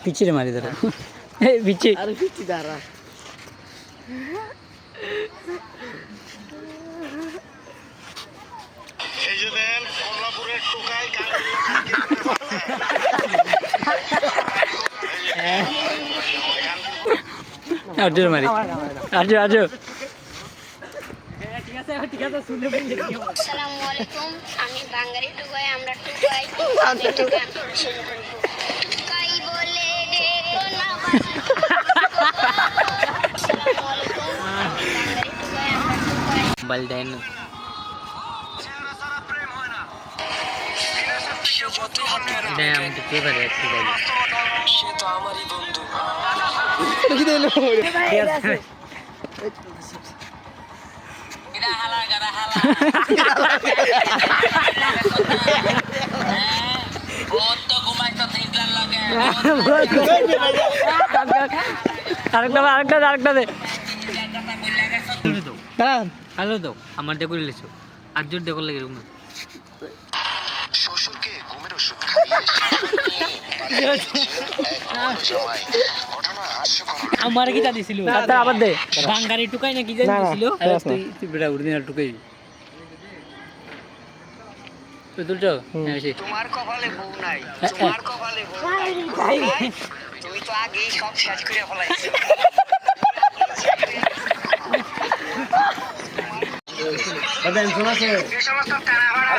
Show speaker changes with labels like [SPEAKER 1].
[SPEAKER 1] পিছিয়ে মারি ধরে এই পিছিয়ে
[SPEAKER 2] আরে পিছি দাঁড়া
[SPEAKER 3] এই যে দেন কমলাপুরের টোকাই
[SPEAKER 1] আজু মারি আজু আজু
[SPEAKER 4] আসসালামু আলাইকুম আমি বাঙালি টুকাই আমরা টুকাই টুকাই বলে ডেকো না আসসালামু আলাইকুম বাঙালি টুকাই আমরা টুকাই
[SPEAKER 1] বল দেন ড্যাম কে পারে ঠিক আছে
[SPEAKER 3] সে তো আমারই বন্ধু
[SPEAKER 2] কি দিলো
[SPEAKER 1] আরেকটা দে
[SPEAKER 2] দাঁড়ান
[SPEAKER 1] হ্যালো দাও আমার দেখে লিখছো আর জোর দেখো লাগে এরকম
[SPEAKER 3] শ্বশুরকে ঘুমের ওষুধ খাইয়ে ঘটনা হাস্যকর
[SPEAKER 1] আমার কি জানি ছিল তাতে আবার দে বাঙ্গারি টুকাই না কি জানি ছিল তুই বেটা অরিজিনাল টুকাই তুই তুলছো হ্যাঁ সে
[SPEAKER 3] তোমার কপালে বউ নাই তোমার কপালে বউ নাই তুমি তো আগেই সব শেষ করে ফেলাইছো এই সমস্ত টানা ভাড়া